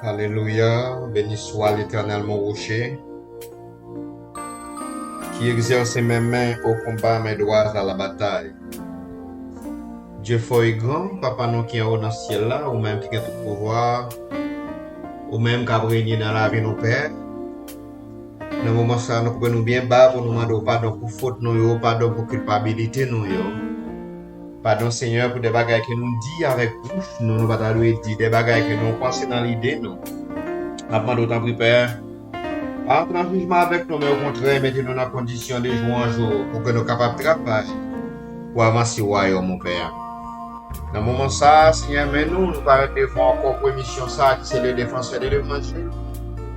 Alléluia, béni soit l'Éternel mon rocher, qui exerce mes mains au combat, mes doigts à la bataille. Dieu fort et grand, papa nous qui est dans le ciel là, ou même qui a tout pouvoir, ou même qui a régné dans la vie de nos pères. Dans le moment ça, nous pouvons nous bien bas pour nous demander pardon pour faute nous, pardon pour culpabilité nous. Pardon Seigneur pour des bagages que nous dit avec bouche, nous ne pas dire des bagages que nous pensons dans l'idée nous. Après d'autant plus Père, entre en jugement avec nous, mais au contraire, mettez-nous dans la condition de jour en jour pour que nous soyons capables de travailler pour avancer au royaume, mon Père. Dans le moment ça, Seigneur, mais nous parlons devant encore pour émission ça, qui c'est le défenseur de l'évangile.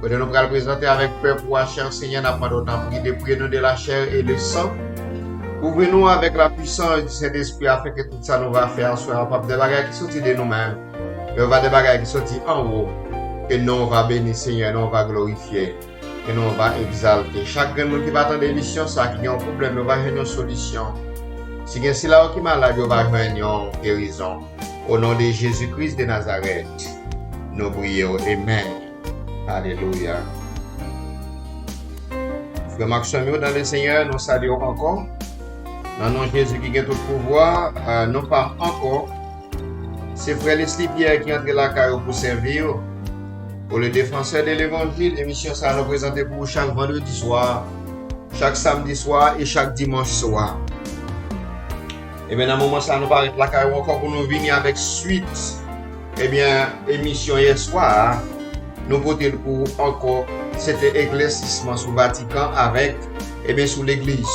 Pour nous le présenter avec peur pour la chair, Seigneur, n'a pas d'autant prier nous de la chair et du sang. Ouvrez-nous avec la puissance du Saint-Esprit afin que tout ça nous va faire soit capable des bagages qui sortent de nous-mêmes. Et on va des bagages qui sortent en haut. Et nous on va bénir, Seigneur, nous on va glorifier. Et nous on va exalter. Chaque monde qui va attendre l'émission, ça, qui a un problème, on va avoir une solution. Si il y a un là qui est malade, on va avoir une guérison. Au nom de Jésus-Christ de Nazareth, nous prions. Amen. Alléluia. Frère Maxime, dans le Seigneur, nous saluons encore. Dans le nom de Jésus qui a tout pouvoir, non pas encore. C'est Frère Leslie Pierre qui entre la carrière pour servir. Pour le défenseur de l'évangile, l'émission sera représentée pour chaque vendredi soir, chaque samedi soir et chaque dimanche soir. Et bien, dans le moment ça nous paraît la carrière encore pour nous venir avec suite. Eh bien, émission hier soir, nous votons pour encore cet éclaircissement sur le Vatican avec, eh bien, sur l'église.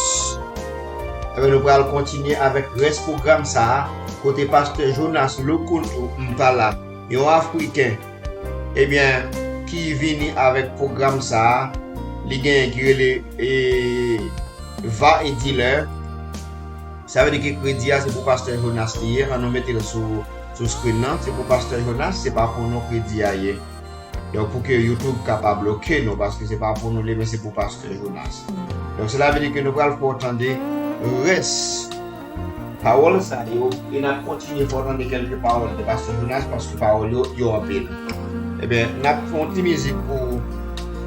Eh bien, nous allons continuer avec le reste programme ça, côté pasteur Jonas Lokoto Mpala, et un Africain. Eh bien, qui vient avec le programme ça, les gains qui va et dealer. Ça veut dire que le crédit c'est pour pasteur Jonas hier, on nous mettons sur screen, c'est pour pasteur Jonas, c'est pas pour nous crédit hier. Donc pour que YouTube capable bloquer nous, parce que c'est pas pour nous mais c'est pour pasteur Jonas. Donc cela veut dire que nous allons attendre reste. Parole ça, il a continué à entendre quelques paroles de pasteur Jonas parce que parole est en pile. Eh bien, nous avons une petite musique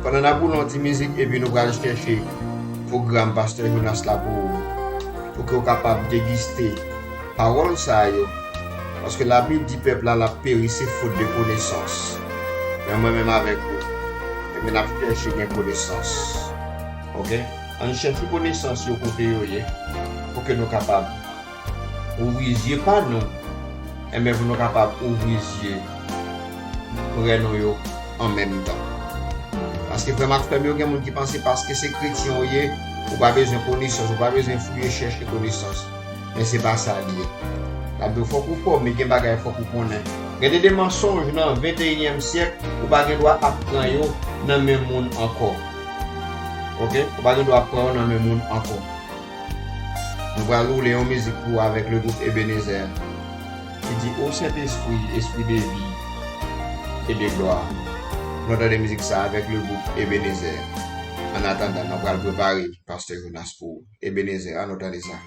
pendant que nous avons une petite musique et puis nous allons chercher le programme pasteur Jonas là pour que vous soyez capable de déguster parole ça. Parce que la Bible dit peuple là, la péri, c'est faute de connaissance. Mais moi-même avec vous, et nous avons cherché une connaissance. Ok? On cherche une connaissance au côté pour que nous soyons capables d'ouvrir les yeux, pas nous, mais vous nous capables d'ouvrir les yeux pour nous en même temps. Parce que vraiment, il y a des gens qui pensent parce que c'est chrétien, vous n'avez pas besoin de connaissance, vous n'avez pas besoin de fouiller, chercher connaissance. Mais ce n'est pas ça lié. Il faut que vous formiez, il faut que vous connaissiez. Il y a des mensonges dans le 21e siècle, vous n'avez pas droit d'apprendre dans le même monde encore. Ok? Vous n'avez pas droit d'apprendre dans le même monde encore. Nous allons rouler en musique avec le groupe Ebenezer. Il dit, ô Saint-Esprit, esprit de vie et de gloire. Nous entendons la musique ça avec le groupe Ebenezer. En attendant, nous allons préparer Pasteur Jonas pour Ebenezer. En attendant ça.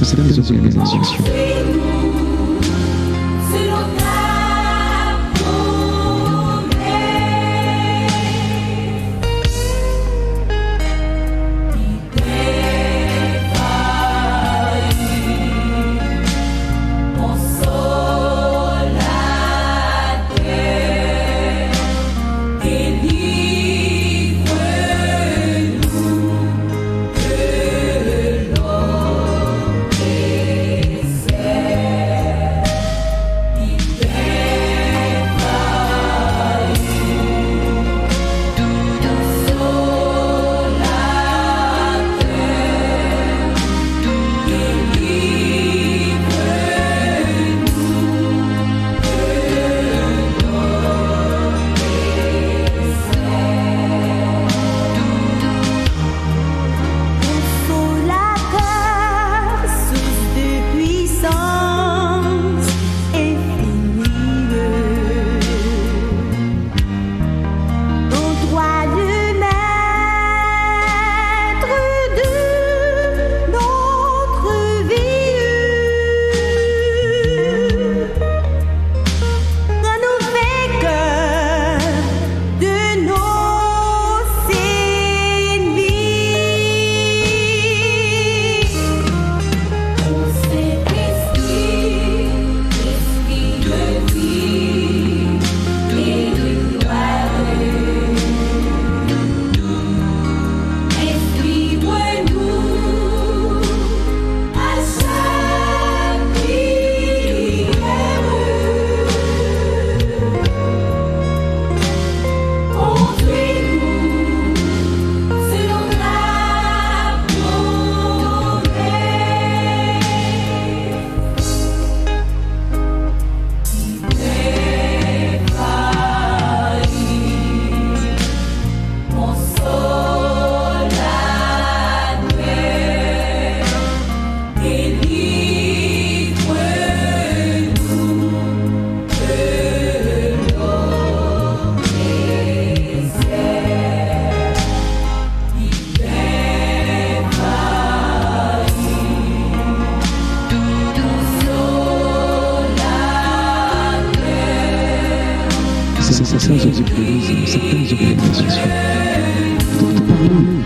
certaines organisations. Certaines organisations. Parlons-nous.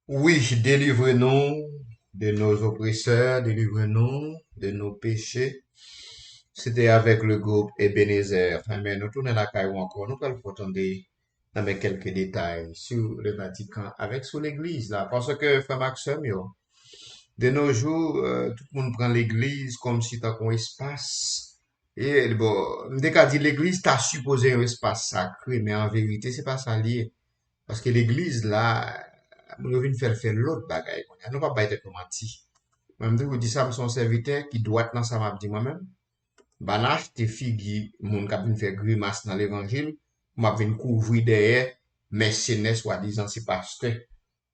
Oui, délivre-nous de nos oppresseurs, délivre-nous de nos péchés. C'était avec le groupe Ebenezer. Enfin, mais nous tournons la caille encore. Nous allons attendre avec quelques détails sur le Vatican, avec sur l'église là. Parce que, frère Maxime, yo, de nos jours, tout le monde prend l'église comme si t'as un espace. Et bon, dès qu'on dit l'église, t'as supposé un espace sacré, mais en vérité, c'est pas ça lié. Parce que l'église là, nous venons faire l'autre bagaille. Nous pas être comme menti. Même si vous dites ça, son serviteur qui doit être dans ça, m'a dit moi-même. Banache, te figi, moun kap vin faire grimace dans l'évangile, m'a vin couvrir derrière, mercenaires soi-disant c'est pasteur.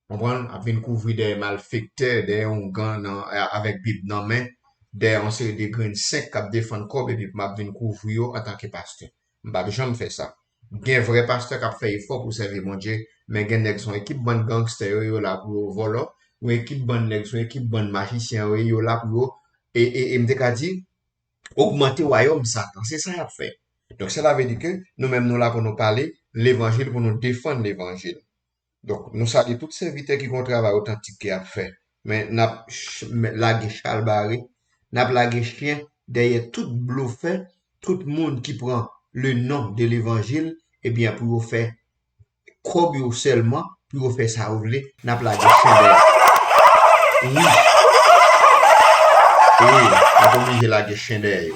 Comprendre, a vin couvrir derrière malfecteur, derrière un gant avec Bible dans main, derrière on série de grains secs kap défendre corps et puis m'a vin couvrir yo en tant que pasteur. M'pa jamais fait ça. Gen vrai pasteur k'ap fait effort pour servir mon Dieu, mais gen nèg son équipe bonne gangster yo là pour voler, ou équipe bonne nèg son équipe bonne magicien yo là pour et m'te ka dit augmenter royaume Satan. C'est ça qu'il a fait. Donc, cela veut dire que nous-mêmes, nous là pour nous parler l'évangile, pour nous défendre l'évangile. Donc, nous saluons tous ces serviteurs qui font un travail authentique qui a fait. Mais, n'a lagué chalbaré, n'a lagué chien, derrière tout bluffé, tout le monde qui prend le nom de l'évangile, eh bien, pour vous faire croire seulement, pour vous faire ça ouvrir, n'a lagué chien derrière. Oui. Oui, n'a obligé laguer chien derrière.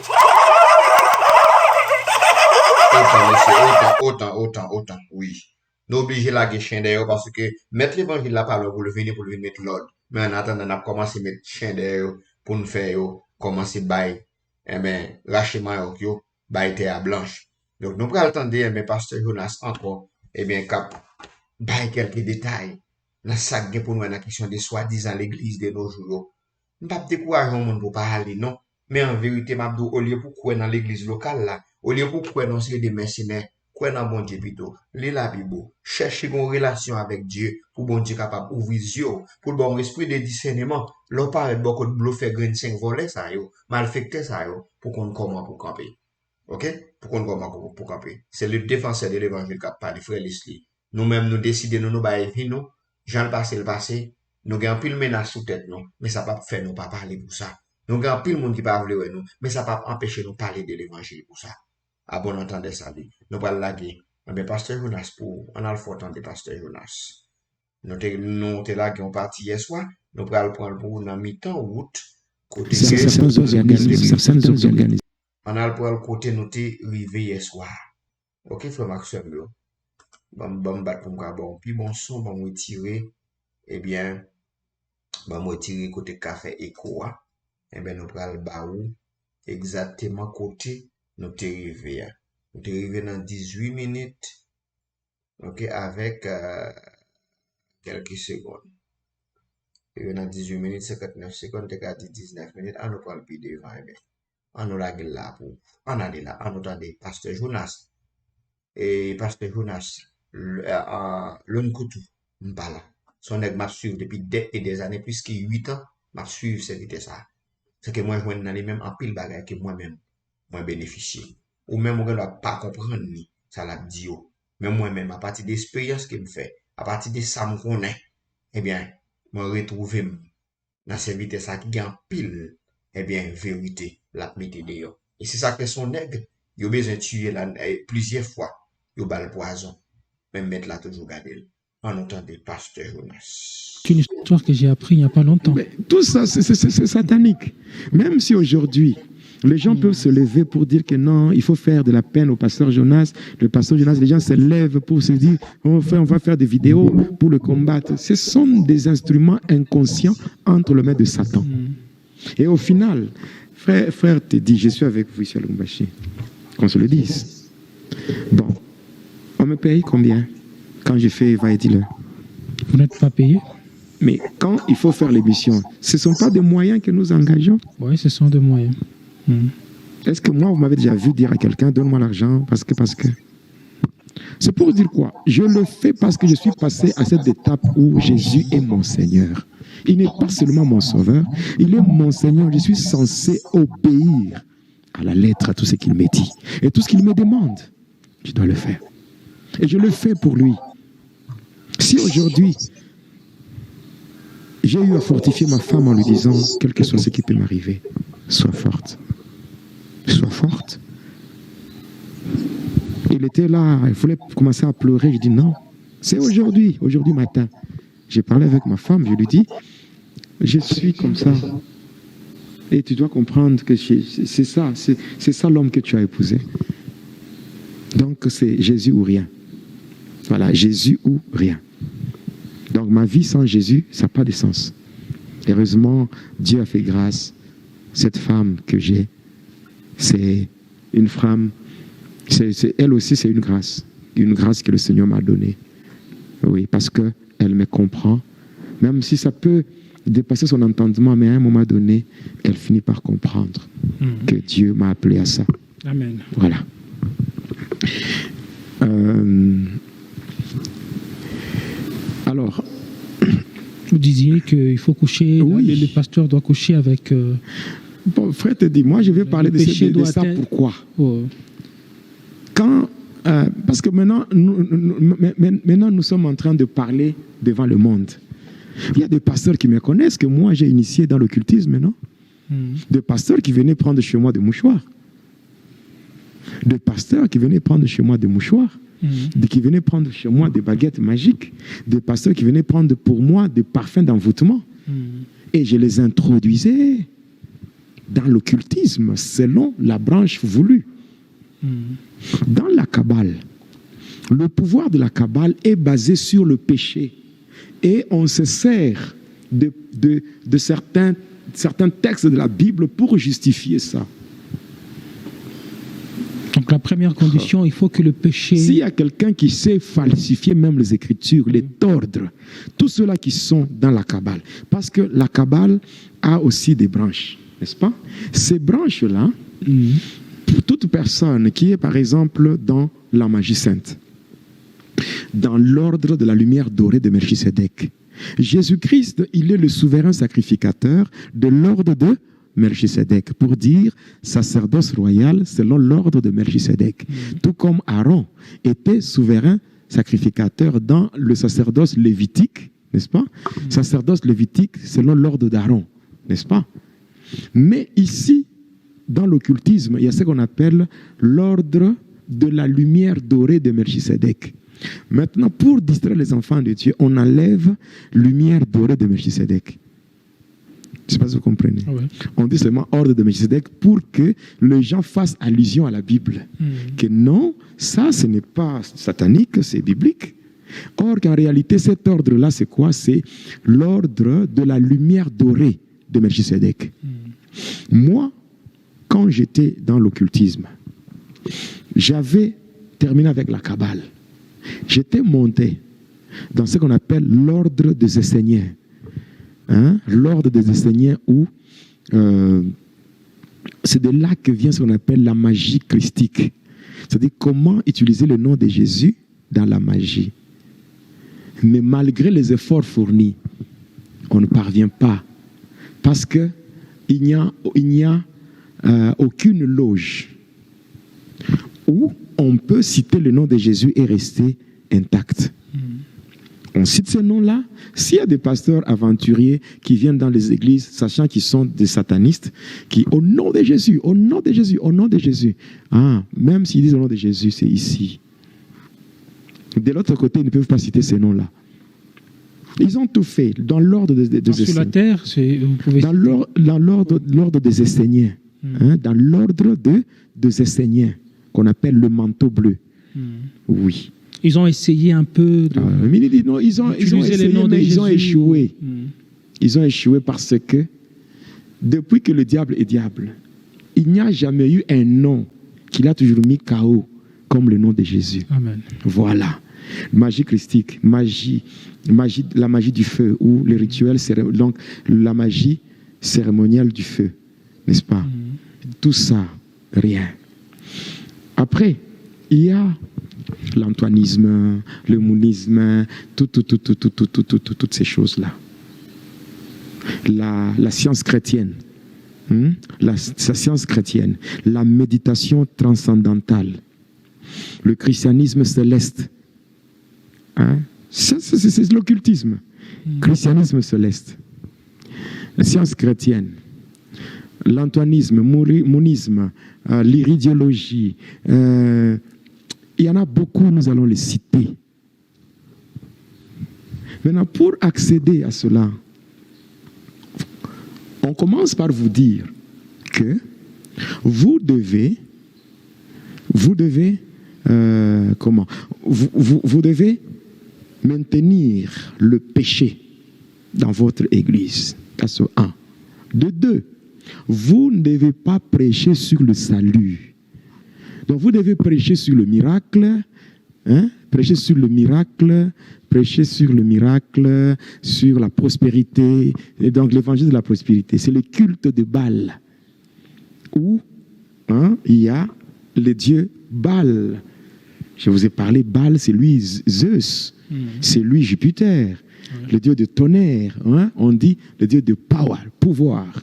Autant, monsieur, autant, oui. Nous obligés laguer chien derrière parce que mettre l'évangile là par là pour le venir mettre l'ordre. Mais en attendant, on a commencé à mettre chien derrière pour nous faire commencer bail, eh ben, rachement yo, bail terre blanche. Donc, nous prenons attendre, mais pasteur Jonas encore, eh bien, cap bah, quelques détails. Dans ça, pour nous, la question de soi-disant l'église de nos jours. Je ne pas décourager le monde pour parler, non. Mais en vérité, Mabdou, au lieu pour quoi dans l'église locale, là, au lieu pour quoi dans ces des mercenaires, quoi dans bon Dieu plutôt, lis la Bible, cherchez une relation avec Dieu, pour bon Dieu capable ouvrir les yeux, pour le bon esprit de discernement, l'on parle beaucoup de bluffer grain 5 volets, ça yo, malfecter ça yo, pour qu'on comment pour camper. OK? Pour qu'on comment pour camper. C'est le défenseur de l'évangile qui parle, frère Leslie. Nous-mêmes, nous décidons, nous bailler, nous, Jean le passé, nous avons pile menace sous tête, nous, mais ça ne pas faire nous pas parler pour ça. Nous avons pile monde qui pas vouloir nous, mais ça ne pas empêcher nous parler de l'évangile pour ça. À bon entendre ça, dit. Nous parlons là, mais pasteur Jonas, pour, on a le fort temps de pasteur Jonas. Nous te là, qui ont parti hier soir, nous allons prendre pour une mi-temps, route, côté Certains organismes. on a le côté nous t'es arrivé hier soir. OK, frère Maxime, bon, bat pour moi, bon, puis bon son, bon, retirer, eh bien, bon, retirer côté café Echo, eh bien, nous prenons le baou, exactement côté, nous t'es arrivé, nous t'es arrivé dans 18 minutes, OK, avec, quelques secondes. Et dans 18 minutes, 59 secondes, t'es qu'à 19 minutes, on nous prend le pied devant, eh bien, on nous la gueule là pour, on a dit là, on entend des pasteur Jonas, et pasteur Jonas, l'un couteau, m'bala. Son nèg m'a suivre depuis des années, plus que 8 ans, m'a suivre cette ça. C'est que moi, je vois dans les mêmes en pile bagaille que moi-même, moi bénéficier. Ou même, on ne doit pas comprendre ni, ça l'a dit, mais moi-même, à partir de l'expérience qu'il me fait, à partir de ça, me connaît, eh bien, moi, retrouver dans cette vitesse ça qui gagne pile, eh bien, vérité, la mette dehors. Et c'est ça que son nègre, il a besoin de tuer plusieurs fois, il a le poison, même mettre là toujours garder. En entendant pasteur Jonas. C'est une histoire que j'ai appris il n'y a pas longtemps. Mais tout ça, c'est satanique. Même si aujourd'hui, les gens peuvent se lever pour dire que non, il faut faire de la peine au pasteur Jonas. Le pasteur Jonas, les gens se lèvent pour se dire on va faire des vidéos pour le combattre. Ce sont des instruments inconscients entre les mains de Satan. Et au final, frère te dit, je suis avec vous ici à Lubumbashi. Qu'on se le dise. Bon, on me paye combien quand je fais va et dis-le? Vous n'êtes pas payé? Mais quand il faut faire l'émission, ce ne sont pas des moyens que nous engageons? Oui, ce sont des moyens. Est-ce que moi, vous m'avez déjà vu dire à quelqu'un, donne-moi l'argent parce que... C'est pour dire quoi? Je le fais parce que je suis passé à cette étape où Jésus est mon Seigneur. Il n'est pas seulement mon sauveur, il est mon Seigneur. Je suis censé obéir à la lettre à tout ce qu'il me dit. Et tout ce qu'il me demande, je dois le faire. Et je le fais pour lui. Si aujourd'hui, j'ai eu à fortifier ma femme en lui disant, quel que soit ce qui peut m'arriver, sois forte. Sois forte. Il était là, il fallait commencer à pleurer. Je dis non, c'est aujourd'hui matin. J'ai parlé avec ma femme, je lui dis, je suis comme ça. Et tu dois comprendre que c'est ça l'homme que tu as épousé. Donc c'est Jésus ou rien. Voilà, Jésus ou rien. Donc ma vie sans Jésus, ça n'a pas de sens. Heureusement, Dieu a fait grâce. Cette femme que j'ai, c'est une femme, elle aussi c'est une grâce que le Seigneur m'a donnée. Oui, parce qu'elle me comprend, même si ça peut dépasser son entendement, mais à un moment donné, elle finit par comprendre que Dieu m'a appelé à ça. Amen. Voilà. Alors, vous disiez qu'il faut coucher, oui. Le pasteur doit coucher avec... Bon, frère te dit, moi je vais parler de ça. Pourquoi? Parce que maintenant nous sommes en train de parler devant le monde. Il y a des pasteurs qui me connaissent, que moi j'ai initié dans l'occultisme, non? Des pasteurs qui venaient prendre chez moi des mouchoirs. Des pasteurs qui venaient prendre chez moi des mouchoirs. Qui venaient prendre chez moi des baguettes magiques. Des pasteurs qui venaient prendre pour moi des parfums d'envoûtement. Et je les introduisais dans l'occultisme selon la branche voulue. Dans la Kabbale, le pouvoir de la Kabbale est basé sur le péché. Et on se sert de certains textes de la Bible pour justifier ça. Donc Donc la première condition, il faut que le péché... S'il y a quelqu'un qui sait falsifier même les Écritures, les tordre, tous ceux-là qui sont dans la Kabbale, parce que la Kabbale a aussi des branches, n'est-ce pas? Ces branches-là, pour toute personne qui est par exemple dans la magie sainte, dans l'ordre de la lumière dorée de Melchisédek, Jésus-Christ, il est le souverain sacrificateur de l'ordre de Melchisédek, pour dire sacerdoce royal selon l'ordre de Melchisédek. Tout comme Aaron était souverain sacrificateur dans le sacerdoce lévitique, n'est-ce pas? Sacerdoce lévitique selon l'ordre d'Aaron, n'est-ce pas? Mais ici, dans l'occultisme, il y a ce qu'on appelle l'ordre de la lumière dorée de Melchisédek. Maintenant, pour distraire les enfants de Dieu, on enlève lumière dorée de Melchisédek. Je ne sais pas si vous comprenez. Ouais. On dit seulement ordre de Melchisédek pour que les gens fassent allusion à la Bible. Que non, ça, ce n'est pas satanique, c'est biblique. Or qu'en réalité, cet ordre-là, c'est quoi? C'est l'ordre de la lumière dorée de Melchisédek. Moi, quand j'étais dans l'occultisme, j'avais terminé avec la Kabbale. J'étais monté dans ce qu'on appelle l'ordre des Esséniens. L'ordre des Esséniens où c'est de là que vient ce qu'on appelle la magie christique. C'est-à-dire comment utiliser le nom de Jésus dans la magie. Mais malgré les efforts fournis, on ne parvient pas. Parce qu'il n'y a aucune loge où on peut citer le nom de Jésus et rester intact. On cite ces noms-là. S'il y a des pasteurs aventuriers qui viennent dans les églises, sachant qu'ils sont des satanistes, qui, au nom de Jésus, au nom de Jésus, au nom de Jésus, même s'ils disent au nom de Jésus, c'est ici. De l'autre côté, ils ne peuvent pas citer ces noms-là. Ils ont tout fait dans l'ordre des sur la terre, vous pouvez... dans l'ordre des Esséniens. Dans l'ordre des Esséniens, qu'on appelle le manteau bleu. Oui. Ils ont essayé un peu de... ils ont essayé, mais ils ont échoué. Ils ont échoué parce que depuis que le diable est diable, il n'y a jamais eu un nom qu'il a toujours mis KO comme le nom de Jésus. Amen. Voilà. Magie christique, la magie du feu, ou les rituels, donc la magie cérémoniale du feu, n'est-ce pas? Tout ça, rien. Après, il y a l'antoinisme, le mounisme, toutes ces choses-là. La science chrétienne, la science chrétienne, la méditation transcendantale, le christianisme céleste. C'est l'occultisme. Christianisme céleste. La science chrétienne. L'antoinisme, mounisme, l'iridiologie. Il y en a beaucoup, nous allons les citer. Maintenant, pour accéder à cela, on commence par vous dire que vous devez maintenir le péché dans votre église. Ça, 1. De 2, vous ne devez pas prêcher sur le salut. Donc vous devez prêcher sur le miracle, prêcher sur le miracle, sur la prospérité. Et donc l'évangile de la prospérité, c'est le culte de Baal, où il y a le dieu Baal. Je vous ai parlé, Baal, c'est lui Zeus, c'est lui Jupiter, le dieu de tonnerre. On dit le dieu de power, pouvoir,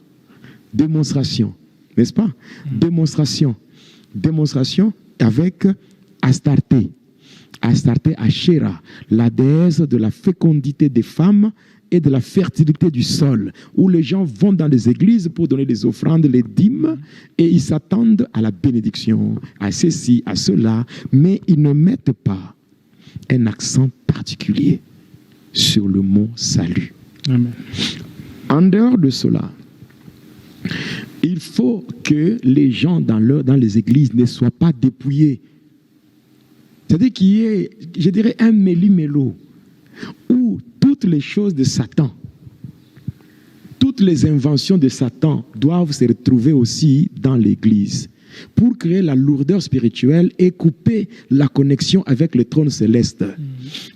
démonstration, n'est-ce pas? Démonstration avec Astarté. Astarté Asherah, la déesse de la fécondité des femmes et de la fertilité du sol, où les gens vont dans les églises pour donner les offrandes, les dîmes, et ils s'attendent à la bénédiction, à ceci, à cela, mais ils ne mettent pas un accent particulier sur le mot salut. Amen. En dehors de cela, il faut que les gens dans les églises ne soient pas dépouillés. C'est-à-dire qu'il y ait, je dirais, un méli-mélo où toutes les choses de Satan, toutes les inventions de Satan doivent se retrouver aussi dans l'église. pour créer la lourdeur spirituelle et couper la connexion avec le trône céleste.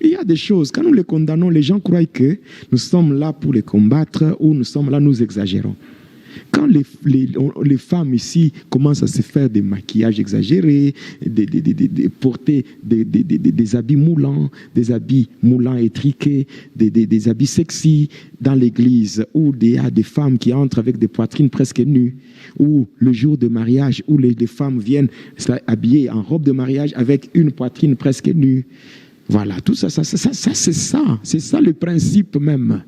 Il y a des choses, quand nous les condamnons, les gens croient que nous sommes là pour les combattre ou nous sommes là, nous exagérons. Quand les femmes ici commencent à se faire des maquillages exagérés, porter des habits moulants étriqués, des habits sexy dans l'église, ou des femmes qui entrent avec des poitrines presque nues, ou le jour de mariage, où les femmes viennent habillées en robe de mariage avec une poitrine presque nue. Voilà, tout ça, c'est ça le principe même.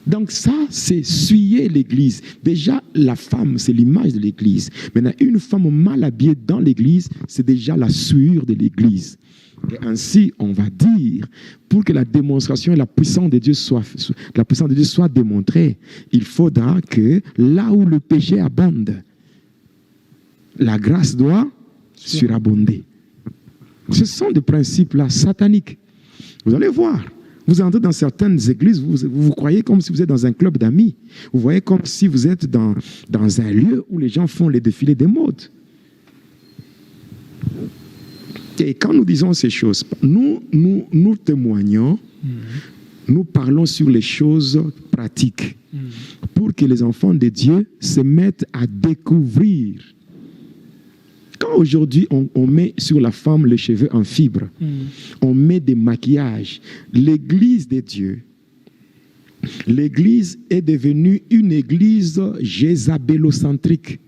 Donc ça, c'est souiller l'église. Déjà, la femme, c'est l'image de l'église. Maintenant, une femme mal habillée dans l'église, c'est déjà la souillure de l'église. Et ainsi, on va dire, pour que la démonstration et la puissance de Dieu soit démontrée, il faudra que là où le péché abonde, la grâce doit surabonder. Ce sont des principes-là sataniques. Vous allez voir. Vous entrez dans certaines églises, vous croyez comme si vous êtes dans un club d'amis. Vous voyez comme si vous êtes dans un lieu où les gens font les défilés des modes. Et quand nous disons ces choses, nous témoignons, nous parlons sur les choses pratiques pour que les enfants de Dieu se mettent à découvrir. Quand aujourd'hui on met sur la femme les cheveux en fibre, on met des maquillages, l'église de Dieu, l'église est devenue une église jézabélocentrique.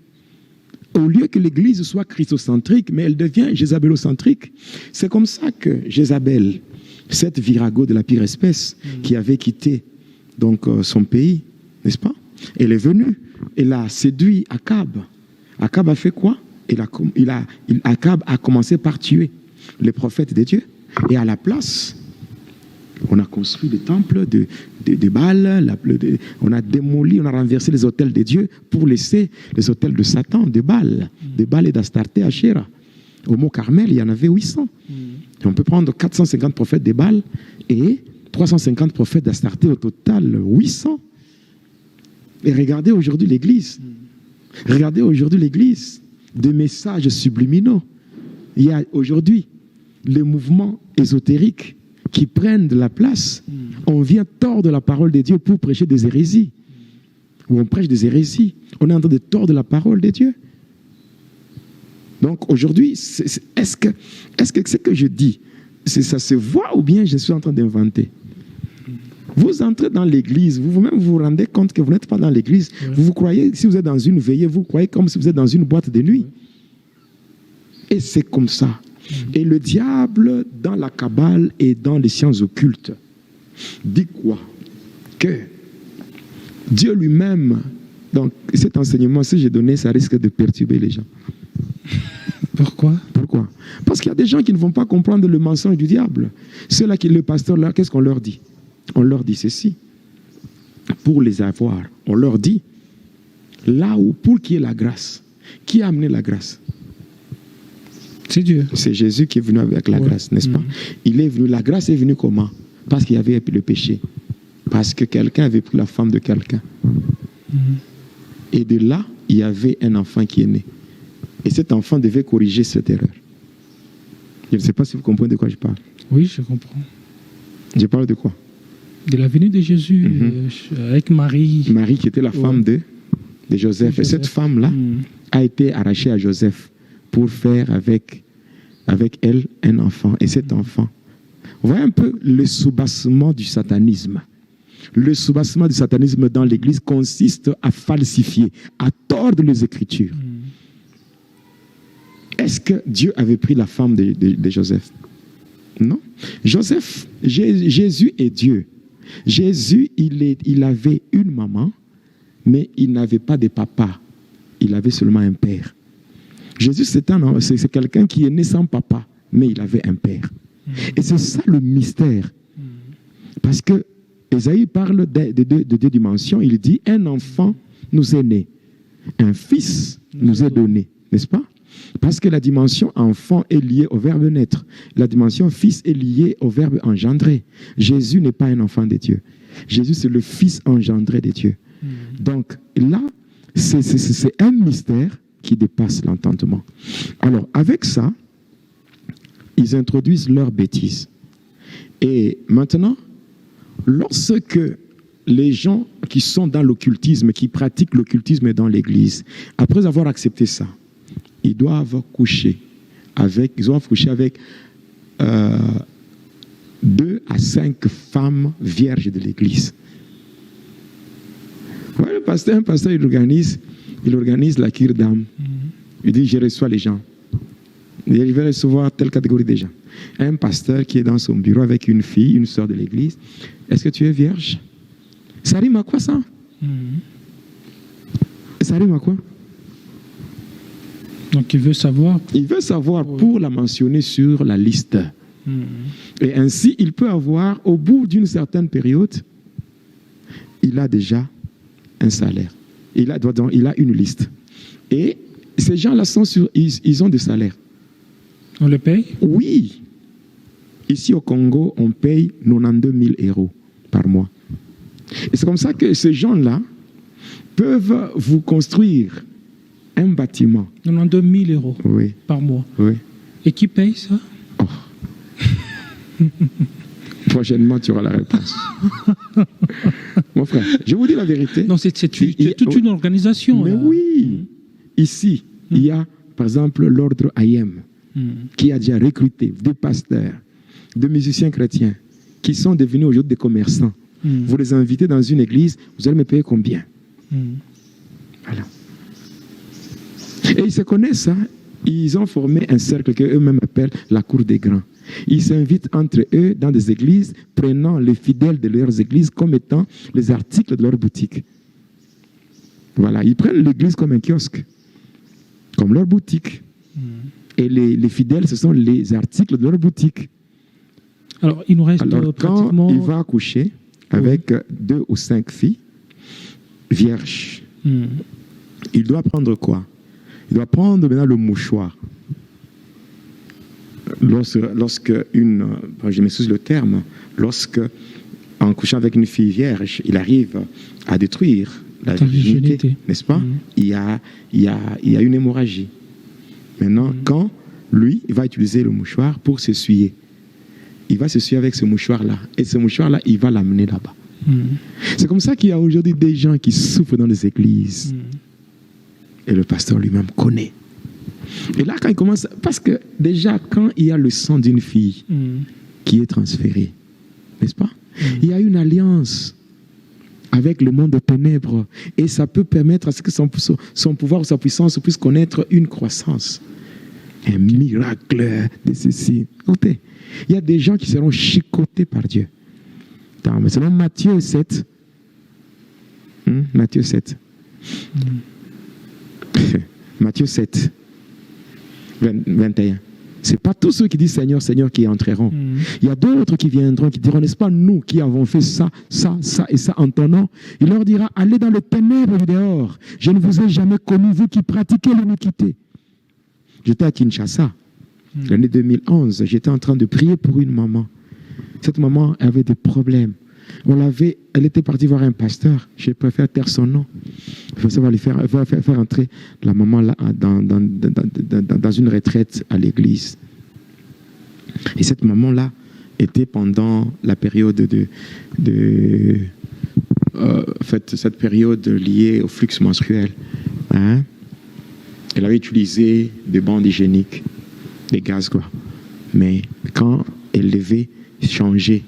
Au lieu que l'église soit christocentrique, mais elle devient jézabélocentrique. C'est comme ça que Jézabel, cette virago de la pire espèce, qui avait quitté donc, son pays, n'est-ce pas? Elle est venue, elle a séduit Akab. Akab a fait quoi? Akab a commencé par tuer les prophètes de Dieu. Et à la place, on a construit des temples de Baal, on a démoli, on a renversé les autels de Dieu pour laisser les autels de Satan, de Baal et d'Astarté, Ashéra. Au Mont Carmel, il y en avait 800. Et on peut prendre 450 prophètes de Baal et 350 prophètes d'Astarté, au total 800. Et regardez aujourd'hui l'Église. Regardez aujourd'hui l'Église. Des messages subliminaux. Il y a aujourd'hui les mouvements ésotériques qui prennent de la place. On vient tordre la parole de Dieu pour prêcher des hérésies. Ou on prêche des hérésies. On est en train de tordre la parole de Dieu. Donc aujourd'hui, est-ce que ce que je dis, ça se voit ou bien je suis en train d'inventer? Vous entrez dans l'église, vous-même vous rendez compte que vous n'êtes pas dans l'église. Vous croyez, si vous êtes dans une veillée, vous croyez comme si vous êtes dans une boîte de nuit. Et c'est comme ça. Et le diable, dans la Kabbale et dans les sciences occultes, dit quoi? Que Dieu lui-même, donc cet enseignement, si j'ai donné, ça risque de perturber les gens. Pourquoi? Parce qu'il y a des gens qui ne vont pas comprendre le mensonge du diable. Ceux-là qui, le pasteur, là, qu'est-ce qu'on leur dit? On leur dit ceci, pour les avoir. On leur dit, là où, pour qu'il y ait la grâce, qui a amené la grâce? C'est Dieu. C'est Jésus qui est venu avec la grâce, n'est-ce pas? Il est venu, la grâce est venue comment? Parce qu'il y avait le péché. Parce que quelqu'un avait pris la femme de quelqu'un. Et de là, il y avait un enfant qui est né. Et cet enfant devait corriger cette erreur. Je ne sais pas si vous comprenez de quoi je parle. Oui, je comprends. Je parle de quoi? De la venue de Jésus avec Marie. Marie qui était la femme de Joseph. Et cette femme-là a été arrachée à Joseph pour faire avec elle un enfant. Et cet enfant, vous voyez un peu le soubassement du satanisme. Le soubassement du satanisme dans l'Église consiste à falsifier, à tordre les Écritures. Est-ce que Dieu avait pris la femme de Joseph? Non. Joseph, Jésus est Dieu. Jésus, il avait une maman, mais il n'avait pas de papa. Il avait seulement un père. Jésus, c'est quelqu'un qui est né sans papa, mais il avait un père. Et c'est ça le mystère. Parce que Ésaïe parle de deux dimensions. Il dit, un enfant nous est né. Un fils nous est donné. N'est-ce pas? Parce que la dimension enfant est liée au verbe naître. La dimension fils est liée au verbe engendrer. Jésus n'est pas un enfant de Dieu. Jésus, c'est le fils engendré de Dieu. Donc là, c'est un mystère qui dépasse l'entendement. Alors, avec ça, ils introduisent leurs bêtises. Et maintenant, lorsque les gens qui sont dans l'occultisme, qui pratiquent l'occultisme dans l'Église, après avoir accepté ça, ils doivent coucher avec 2 à 5 femmes vierges de l'Église. Ouais, un pasteur, il organise la cure d'âme. Il dit, je reçois les gens. Je vais recevoir telle catégorie de gens. Un pasteur qui est dans son bureau avec une fille, une sœur de l'Église. Est-ce que tu es vierge? Ça rime à quoi, ça? Ça rime à quoi? Donc, il veut savoir. Il veut savoir pour la mentionner sur la liste. Et ainsi, il peut avoir, au bout d'une certaine période, il a déjà un salaire. Il a une liste. Et ces gens-là ils ont des salaires. On le paye? Oui. Ici au Congo, on paye 92 000 € par mois. Et c'est comme ça que ces gens-là peuvent vous construire un bâtiment. 92 000 € oui. par mois. Oui. Et qui paye ça? Prochainement, tu auras la réponse. Mon frère, je vous dis la vérité. Non, c'est toute une organisation. Mais là. oui. Ici, il y a, par exemple, l'ordre AIM, qui a déjà recruté des pasteurs, des musiciens chrétiens, qui sont devenus aujourd'hui des commerçants. Vous les invitez dans une église, vous allez me payer combien? Voilà. Et ils se connaissent, hein? Ils ont formé un cercle qu'eux-mêmes appellent la cour des grands. Ils s'invitent entre eux dans des églises, prenant les fidèles de leurs églises comme étant les articles de leur boutique. Voilà, ils prennent l'église comme un kiosque, comme leur boutique. Et les fidèles, ce sont les articles de leur boutique. Alors, il nous reste pratiquement... Quand il va accoucher avec 2 ou 5 filles vierges, il doit prendre quoi? Il doit prendre maintenant le mouchoir. Lorsque je m'excuse le terme, en couchant avec une fille vierge, il arrive à détruire la virginité, n'est-ce pas? Il y a une hémorragie. Maintenant, quand lui, il va utiliser le mouchoir pour s'essuyer, il va s'essuyer avec ce mouchoir-là. Et ce mouchoir-là, il va l'amener là-bas. C'est comme ça qu'il y a aujourd'hui des gens qui souffrent dans les églises. Et le pasteur lui-même connaît. Et là, quand il commence... Parce que déjà, quand il y a le sang d'une fille qui est transféré, n'est-ce pas? Il y a une alliance avec le monde des ténèbres. Et ça peut permettre à ce que son pouvoir ou sa puissance puisse connaître une croissance. Un miracle de ceci. Écoutez, il y a des gens qui seront chicotés par Dieu. Mais selon Matthieu 7, Matthieu 7, Matthieu 7, 21. Ce n'est pas tous ceux qui disent Seigneur, Seigneur qui entreront. Il y a d'autres qui viendront, qui diront, n'est-ce pas nous qui avons fait ça, ça, ça et ça en ton nom? Il leur dira, allez dans les ténèbres du dehors. Je ne vous ai jamais connu, vous qui pratiquez l'iniquité. J'étais à Kinshasa, l'année 2011. J'étais en train de prier pour une maman. Cette maman avait des problèmes. Elle était partie voir un pasteur. Je préfère taire son nom. Ça va faire entrer la maman là, dans une retraite à l'église. Et cette maman-là était pendant la période cette période liée au flux menstruel. Hein? Elle avait utilisé des bandes hygiéniques, des gaz, quoi. Mais quand elle devait changer,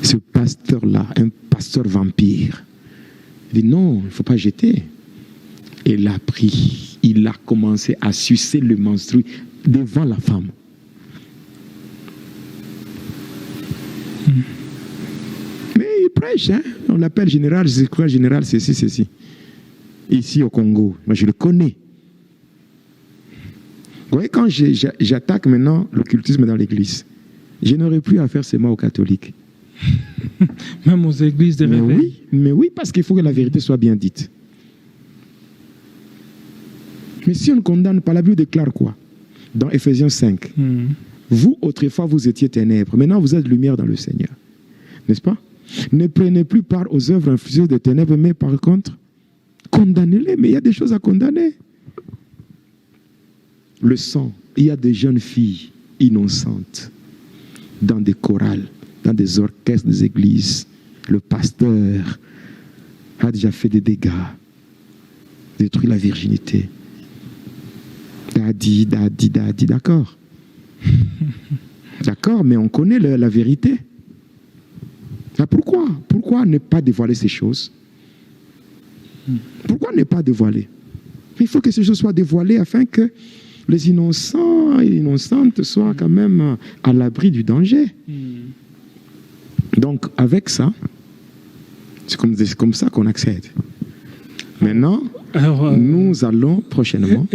ce pasteur-là, un pasteur vampire, il dit non, il ne faut pas jeter. Il a pris, il a commencé à sucer le menstru devant la femme. Mais il prêche, hein? On l'appelle général, je crois général, ceci. Ici au Congo, moi je le connais. Vous voyez, quand j'attaque maintenant l'occultisme dans l'église, je n'aurais plus à faire ces mots aux catholiques. Même aux églises de réveil. Mais oui, parce qu'il faut que la vérité soit bien dite. Mais si on ne condamne pas, la Bible déclare quoi? Dans Ephésiens 5. Vous, autrefois, vous étiez ténèbres. Maintenant, vous êtes lumière dans le Seigneur. N'est-ce pas? Ne prenez plus part aux œuvres infusées de ténèbres, mais par contre, Condamnez-les, mais il y a des choses à condamner. Le sang, il y a des jeunes filles innocentes dans des chorales, dans des orchestres des églises. Le pasteur a déjà fait des dégâts, détruit la virginité. Daddy, d'accord. D'accord, mais on connaît la vérité. Pourquoi ne pas dévoiler ces choses? Pourquoi ne pas dévoiler? Il faut que ces choses soient dévoilées afin que les innocents et innocentes soient quand même à l'abri du danger. Donc, avec ça, c'est comme ça qu'on accède. Maintenant, nous allons prochainement,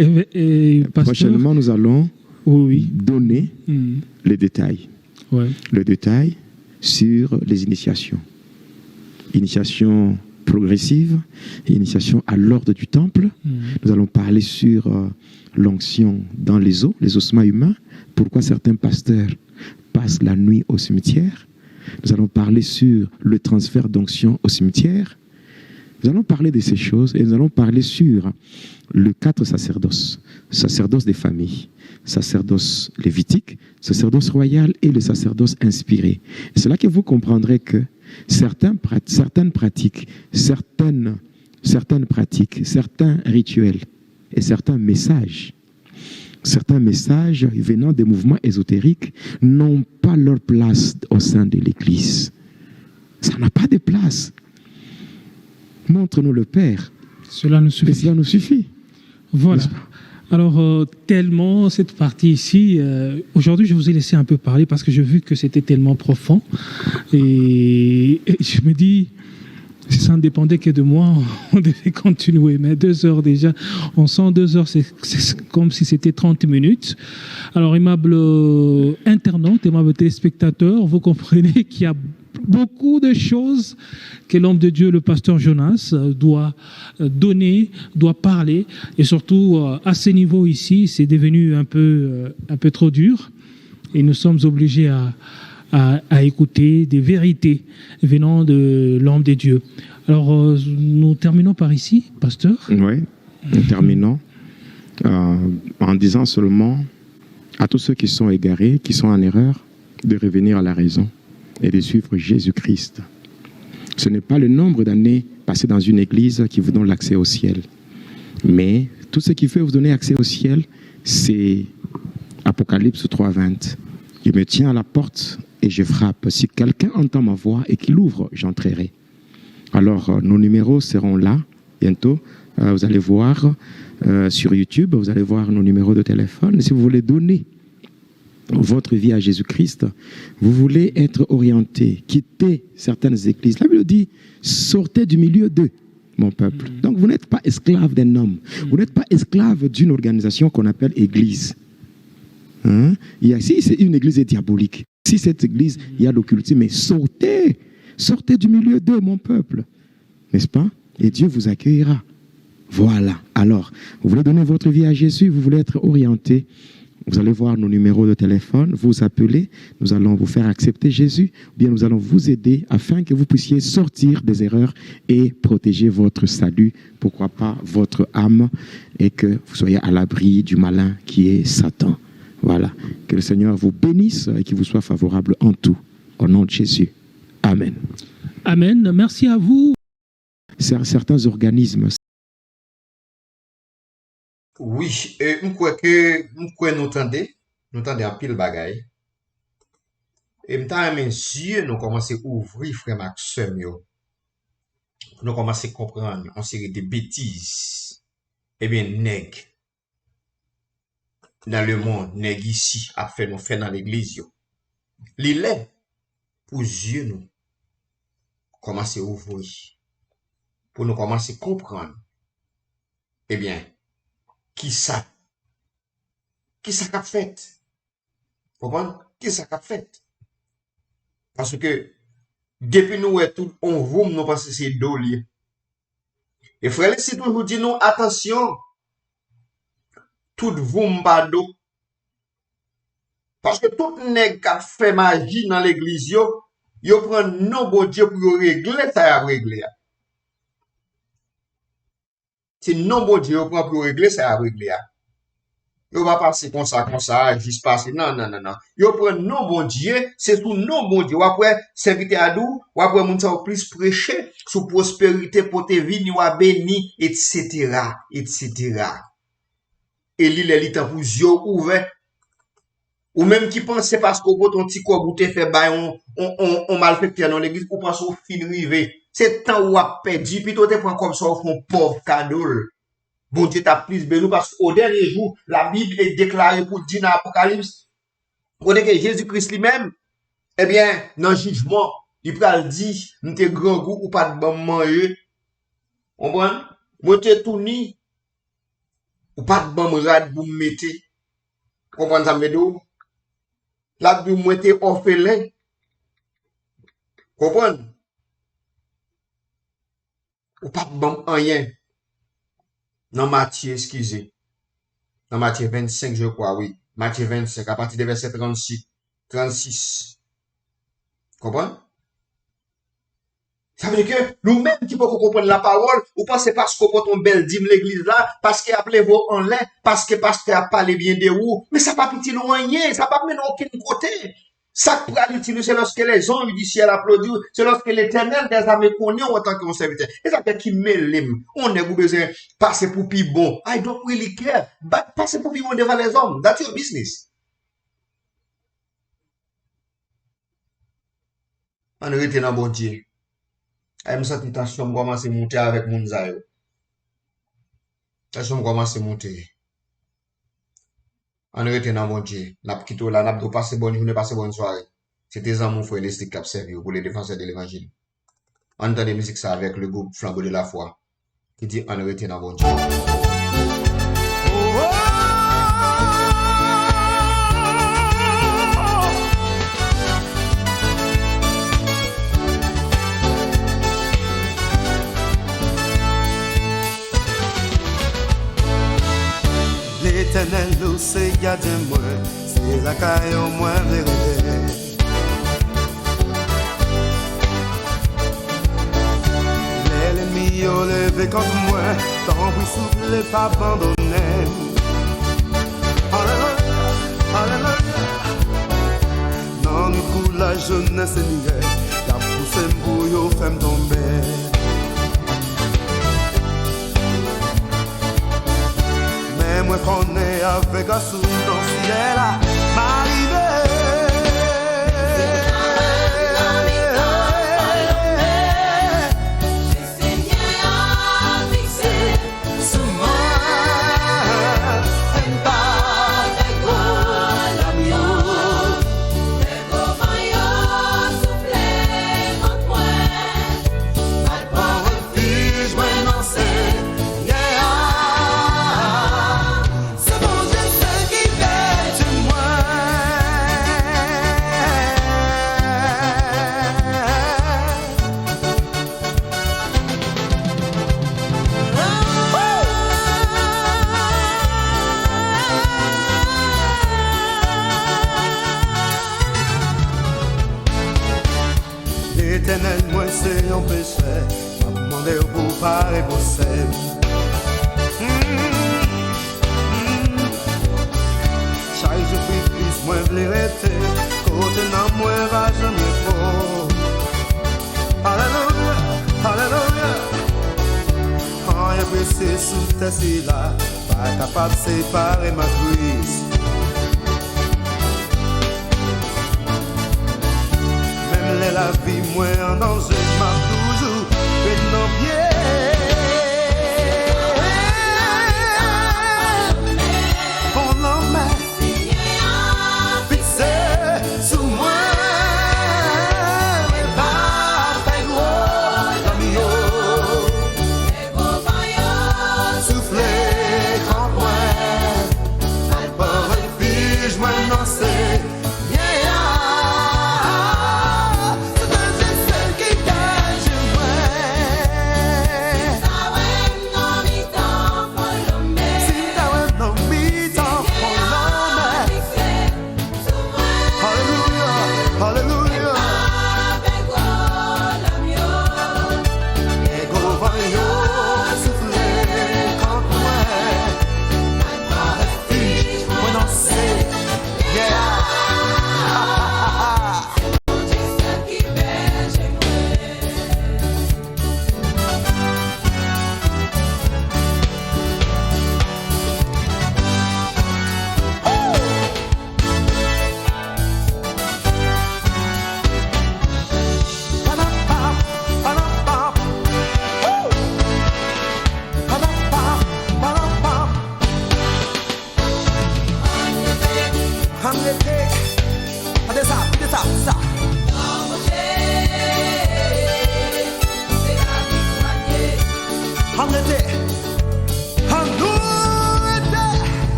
nous allons donner les détails. Le détail sur les initiations. Initiation progressive, initiation à l'ordre du temple. Nous allons parler sur l'onction dans les os, les ossements humains. Pourquoi certains pasteurs passent la nuit au cimetière. Nous allons parler sur le transfert d'onction au cimetière. Nous allons parler de ces choses et nous allons parler sur le 4 sacerdoce. Sacerdoce des familles, sacerdoce lévitique, sacerdoce royal et le sacerdoce inspiré. C'est là que vous comprendrez que certaines pratiques, certains rituels et certains messages venant des mouvements ésotériques n'ont pas leur place au sein de l'Église. Ça n'a pas de place. Montre-nous le Père. Cela nous suffit. Et cela nous suffit. Voilà. Alors, tellement cette partie ici, aujourd'hui je vous ai laissé un peu parler parce que j'ai vu que c'était tellement profond. Et je me dis, si ça ne dépendait que de moi, on devait continuer. Mais 2 heures déjà, on sent 2 heures, c'est comme si c'était 30 minutes. Alors, aimable internaute, aimable téléspectateur, vous comprenez qu'il y a beaucoup de choses que l'homme de Dieu, le pasteur Jonas, doit donner, doit parler. Et surtout, à ce niveau ici, c'est devenu un peu trop dur. Et nous sommes obligés à écouter des vérités venant de l'homme de Dieu. Alors, nous terminons par ici, pasteur. Oui, nous terminons en disant seulement à tous ceux qui sont égarés, qui sont en erreur, de revenir à la raison et de suivre Jésus-Christ. Ce n'est pas le nombre d'années passées dans une église qui vous donne l'accès au ciel. Mais tout ce qui fait vous donner accès au ciel, c'est Apocalypse 3:20. Je me tiens à la porte et je frappe. Si quelqu'un entend ma voix et qu'il ouvre, j'entrerai. Alors, nos numéros seront là, bientôt. Vous allez voir sur YouTube, vous allez voir nos numéros de téléphone. Si vous voulez donner votre vie à Jésus-Christ, vous voulez être orienté, quitter certaines églises. La Bible dit, sortez du milieu d'eux, mon peuple. Donc, vous n'êtes pas esclave d'un homme. Vous n'êtes pas esclave d'une organisation qu'on appelle église. Si c'est une église diabolique, si cette église, il y a l'occultisme, mais sortez du milieu d'eux, mon peuple. N'est-ce pas? Et Dieu vous accueillera. Voilà. Alors, vous voulez donner votre vie à Jésus, vous voulez être orienté, vous allez voir nos numéros de téléphone, vous appelez, nous allons vous faire accepter Jésus, ou bien nous allons vous aider afin que vous puissiez sortir des erreurs et protéger votre salut, pourquoi pas votre âme, et que vous soyez à l'abri du malin qui est Satan. Voilà. Que le Seigneur vous bénisse et qu'il vous soit favorable en tout. Au nom de Jésus. Amen. Amen. Merci à vous. Certains organismes. Oui, et nous croyons que nous entendons un pile bagaille. Et maintenant, mes yeux, nous commençons à ouvrir, frère Maxime, nous commençons à comprendre une série de bêtises. Eh bien, nègre, dans le monde, nègre ici, a fait nous faire dans l'église, l'il est pour yeux nous commencer à ouvrir, pour nous commencer à comprendre. Eh bien, qui ça qu'a fait? Vous comprenez? Qui ça qu'a fait? Parce que, depuis nous, on voit nous passer ces deux liés. Et frère, si toujours dit nous, attention, tout vous pas d'eau. Parce que tout nèg qui fait magie dans l'église, yo prend non bon Dieu pour régler ça à régler. C'est non bon Dieu prend pour régler ça à régler. Yo va passer comme ça, juste passer. Non. Yo prend non bon Dieu, c'est tout non bon Dieu. Ou après, serviteur à nous, ou après, moun sa plus prêcher sur prospérité pour te vie, ou à béni, etc. Et l'île est temps pour yeux ouverts. Ou même qui pense c'est parce qu'on ton petit corps ou te fait bail on malfecté dans l'église ou pense au fin rivé. C'est temps où a perdu puis toi te prend comme ça au fond pauvre cadeau. Bon Dieu t'a plus béni parce qu'au dernier jour la Bible est déclarée pour dire dans l'Apocalypse que Jésus-Christ lui-même eh bien dans le jugement il pral dire nous te grand goût ou pas de bon manger. Comprends? Moi te tout ni ou pas de bon rad pour me mettre. Comprends ça me dit? La Bible moi te orphelin. Comprends? Ou pas de bon rien. Dans Matthieu, excusez. Dans Matthieu 25, je crois, oui. Matthieu 25, à partir du verset 36. Comprends? Ça veut dire que nous-mêmes qui pouvons comprendre la parole, ou pas c'est parce qu'on porte un bel dîme l'église là, parce qu'il appelé vos en l'air, parce que pasteur a parlé bien de vous, mais ça pas petit rien, ça pas mener aucun côté. Ça peut l'utiliser, c'est lorsque les anges du ciel applaudissent, c'est lorsque l'éternel des armées connaît en tant que serviteur. Et ça fait qu'il mêle, on est besoin de passer pour plus bon. I don't really care. But passer pour plus bon devant les hommes. That's your business. On est dans bon Dieu. Je me sens que tension commence à monter avec mon zayo. Tension commence à monter. On est dans bon Dieu. N'a pas quitté là, n'a pas passé bonne journée, passé bonne soirée. C'était un mon frère Leslie qui a servi pour les défenseurs de l'évangile. On entend des musiques ça avec le groupe Flambeau de la foi qui dit on est dans bon Dieu. L'éternel nous c'est gardé moi, c'est la caille au moins vérité. L'ennemi au levé contre moi, tant pis souffle pas abandonné. Alléluia, alléluia. Non, nous coule la jeunesse niée, y'a poussé m'bouillot, fait m'tomber. Moi qu'on est avec un sou dans le ciel m'arriver. L'éternel, moi c'est un péché, m'a demandé pour parler pour celle. Chaque jour plus, moi je l'ai arrêté, côté non, moi va jamais trop. Alléluia, alléluia. Quand il est pressé sous ta scie là, pas capable de séparer ma cuisse. La vie moins en danger, m'a toujours fait nos pieds. On en met fixé sous moi. Mais pas fait gros, l'ami soufflé grand point. Pas refuge, moi non c'est.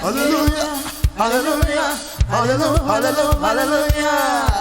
Hallelujah, hallelujah, hallelujah, hallelujah.